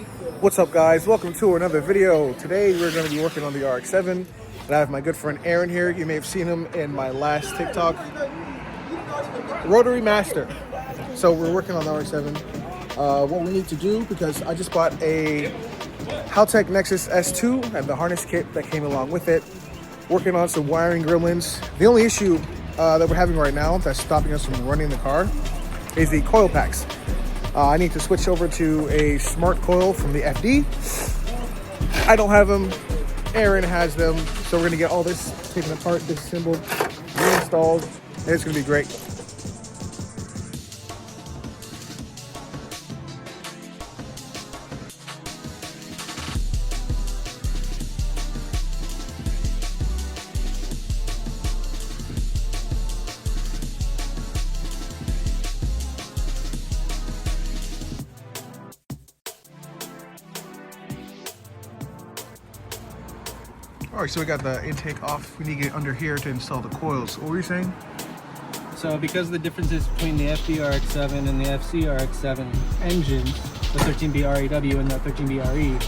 What's up, guys? Welcome to another video. Today we're going to be working on the RX-7, and I have my good friend Aaron here. You may have seen him in my last TikTok, Rotary Master. So we're working on the RX-7. What we need to do, because I just bought a Haltech Nexus S2 and the harness kit that came along with it. Working on some wiring gremlins. The only issue that we're having right now that's stopping us from running the car is the coil packs. I need to switch over to a smart coil from the FD. I don't have them. Aaron has them. So we're gonna get all this taken apart, disassembled, reinstalled, and it's gonna be great. All right, so we got the intake off. We need to get under here to install the coils. What were you saying? So because of the differences between the FD RX7 and the FC RX7 engines, the 13B REW and the 13B RE,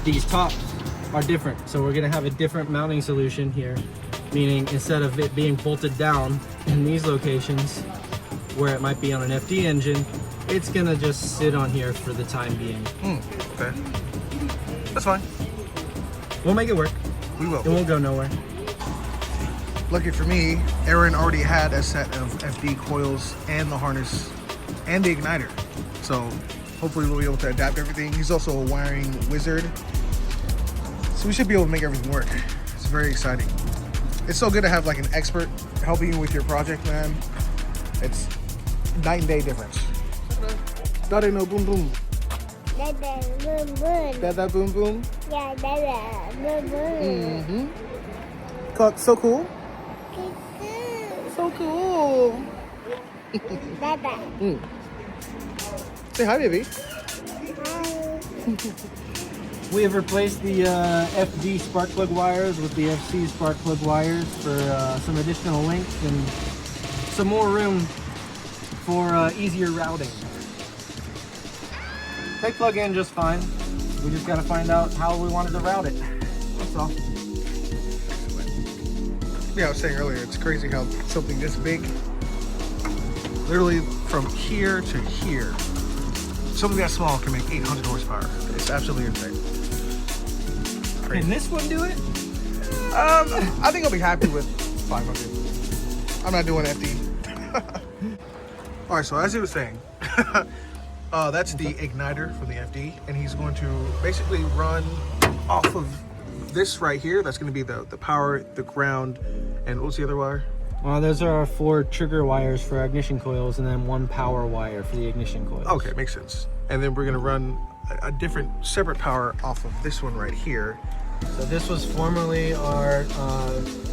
these tops are different. So we're gonna have a different mounting solution here, meaning instead of it being bolted down in these locations where it might be on an FD engine, it's gonna just sit on here for the time being. Okay. That's fine. We'll make it work. We will. It won't go nowhere. Lucky for me, Aaron already had a set of FD coils and the harness and the igniter. So hopefully we'll be able to adapt everything. He's also a wiring wizard. So we should be able to make everything work. It's very exciting. It's so good to have like an expert helping you with your project, man. It's night and day difference. Dada no boom boom. Dada boom boom. Dada boom boom. Yeah, dada boom boom. So cool. Cuckoo. So cool. Dada. Say hi, baby. Hi. We have replaced the FD spark plug wires with the FC spark plug wires for some additional length and some more room for easier routing. They plug in just fine. We just got to find out how we wanted to route it. That's all. Yeah, I was saying earlier, it's crazy how something this big, literally from here to here, something that small can make 800 horsepower. It's absolutely insane. Crazy. Can this one do it? I think I'll be happy with 500. I'm not doing FD. All right, so as he was saying, that's the igniter from the FD, and he's going to basically run off of this right here. That's going to be the power, the ground, and what's the other wire? Those are our 4 trigger wires for our ignition coils and then 1 power wire for the ignition coils. Okay, makes sense. And then we're going to run a different separate power off of this one right here. So this was formerly our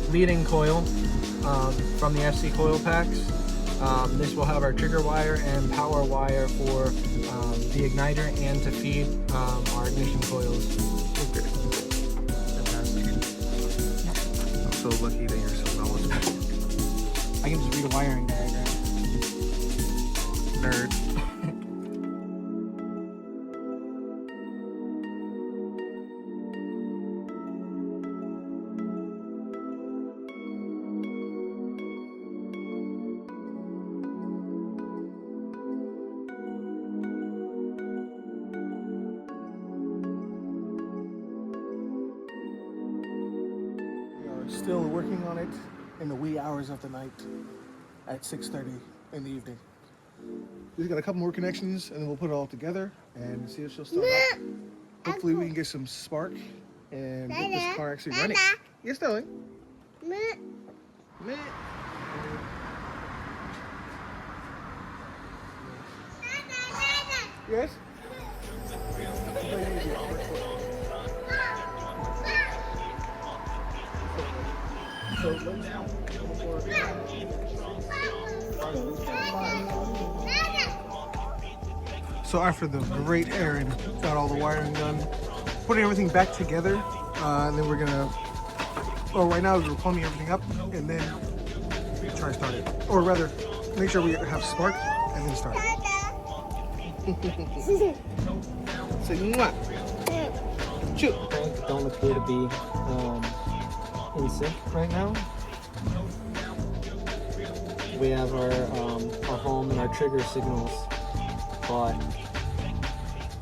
leading coil from the FC coil packs. This will have our trigger wire and power wire for the igniter and to feed our ignition coils. Okay. Fantastic. I'm so lucky that you're so knowledgeable. I can just read a wiring diagram. Nerd. Still working on it in the wee hours of the night at 6:30 in the evening. We've got a couple more connections and then we'll put it all together and see if she'll start up. Hopefully we can get some spark and get this car actually running. Yes, darling. Meh. Yes? So after the great Aaron got all the wiring done, putting everything back together, and then we're gonna, well, right now we're plumbing everything up and then try to start it. Or rather, make sure we have spark and then start it. Say mwah. Shoot. Cranks don't appear to be in sync right now. We have our home and our trigger signals, but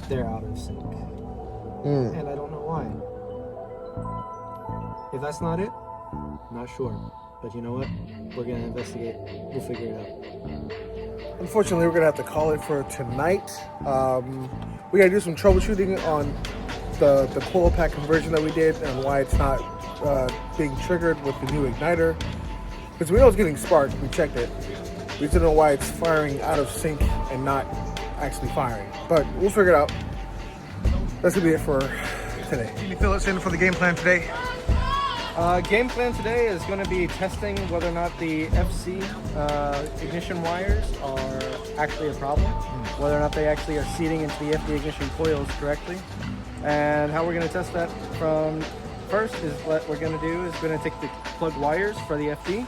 they're out of sync. And I don't know why. If that's not it, not sure. But you know what? We're gonna investigate. We'll figure it out. Unfortunately, we're gonna have to call it for tonight. We gotta do some troubleshooting on the coil pack conversion that we did and why it's not being triggered with the new igniter. Because we know it's getting sparked. We checked it. We just don't know why it's firing out of sync and not actually firing. But we'll figure it out. That's gonna be it for today. Can you fill us in for the game plan today? Game plan today is going to be testing whether or not the FC ignition wires are actually a problem, whether or not they actually are seating into the FD ignition coils correctly, and how we're going to test that from first is what we're going to do is going to take the plug wires for the FD,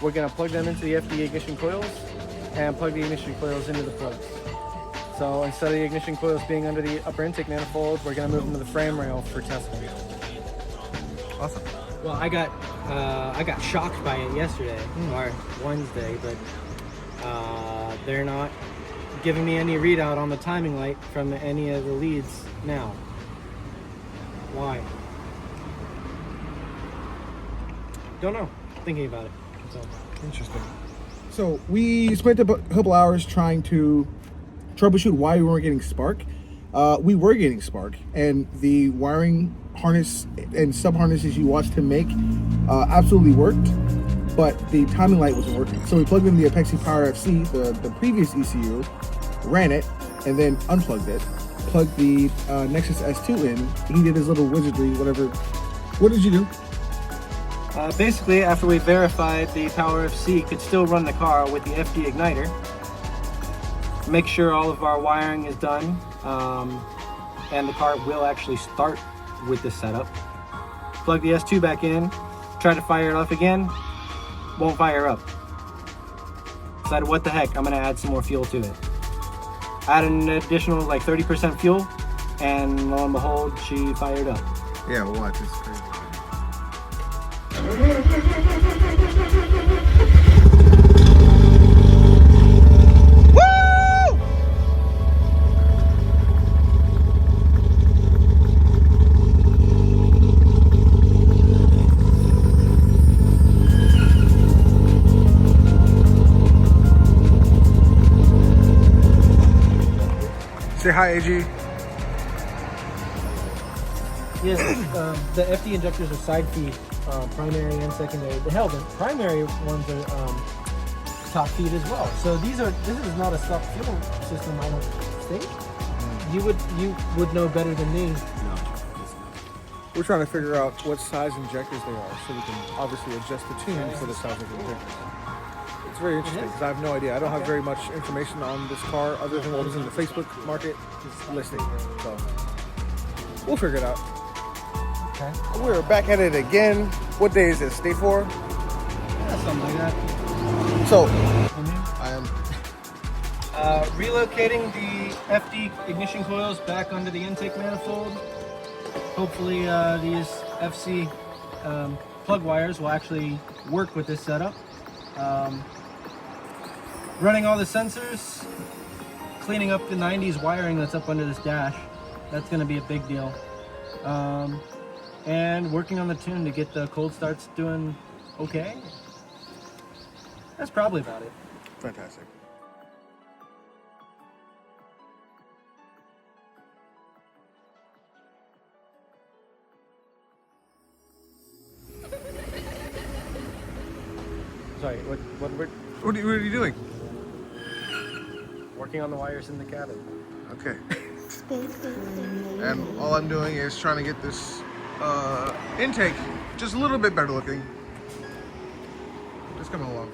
we're going to plug them into the FD ignition coils, and plug the ignition coils into the plugs. So instead of the ignition coils being under the upper intake manifold, we're going to move them to the frame rail for testing. Awesome. Well, I got shocked by it yesterday or Wednesday, but they're not giving me any readout on the timing light from any of the leads now. Why? Don't know. Thinking about it. So. Interesting. So we spent a couple hours trying to troubleshoot why we weren't getting spark. We were getting spark, and the wiring harness and sub harnesses you watched him make absolutely worked, but the timing light wasn't working. So we plugged in the Apexi Power FC, the previous ECU, ran it, and then unplugged it. Plugged the Nexus S2 in. He did his little wizardry, whatever. What did you do? Basically, after we verified the Power FC could still run the car with the FD igniter, make sure all of our wiring is done, and the car will actually start with this setup. Plug the S2 back in, try to fire it up again, won't fire up. Decided what the heck, I'm gonna add some more fuel to it. Add an additional like 30% fuel, and lo and behold, she fired up. Yeah, watch, it's crazy. Say hi, AG. Yes, the FD injectors are side feed, primary and secondary. The primary ones are top feed as well. So this is not a stock fuel system, I don't think. You would know better than me. No. We're trying to figure out what size injectors they are, so we can obviously adjust the tune for the size of the injectors. It's very interesting because I have no idea. I don't have very much information on this car other than what was in the Facebook market listing. So we'll figure it out. Okay. We're back at it again. What day is this? Day 4? Yeah, something like that. So I am relocating the FD ignition coils back onto the intake manifold. Hopefully these FC plug wires will actually work with this setup. Running all the sensors, cleaning up the 90s wiring that's up under this dash. That's going to be a big deal. And working on the tune to get the cold starts doing okay. That's probably about it. fantastic. Sorry, what What are you doing? working on the wires in the cabin. Okay. And all I'm doing is trying to get this intake just a little bit better looking. Just coming along.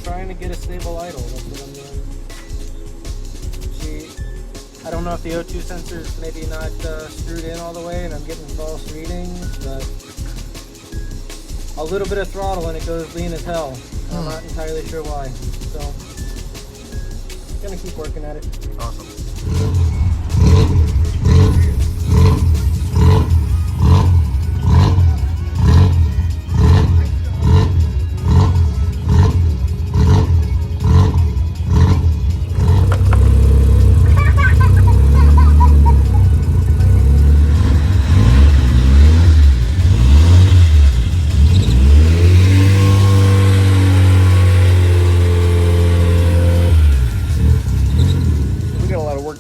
Trying to get a stable idle. That's what I'm doing. I don't know if the O2 sensor is maybe not screwed in all the way and I'm getting false readings, but a little bit of throttle and it goes lean as hell. I'm not entirely sure why. So, gonna keep working at it. Awesome.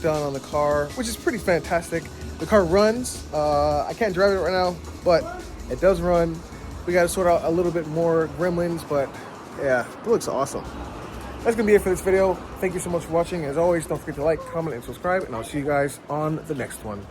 Done on the car, which is pretty fantastic. The car runs. I can't drive it right now, but it does run. We got to sort out a little bit more gremlins, but yeah, it looks awesome. That's gonna be it for this video. Thank you so much for watching. As always, don't forget to like, comment, and subscribe, and I'll see you guys on the next one.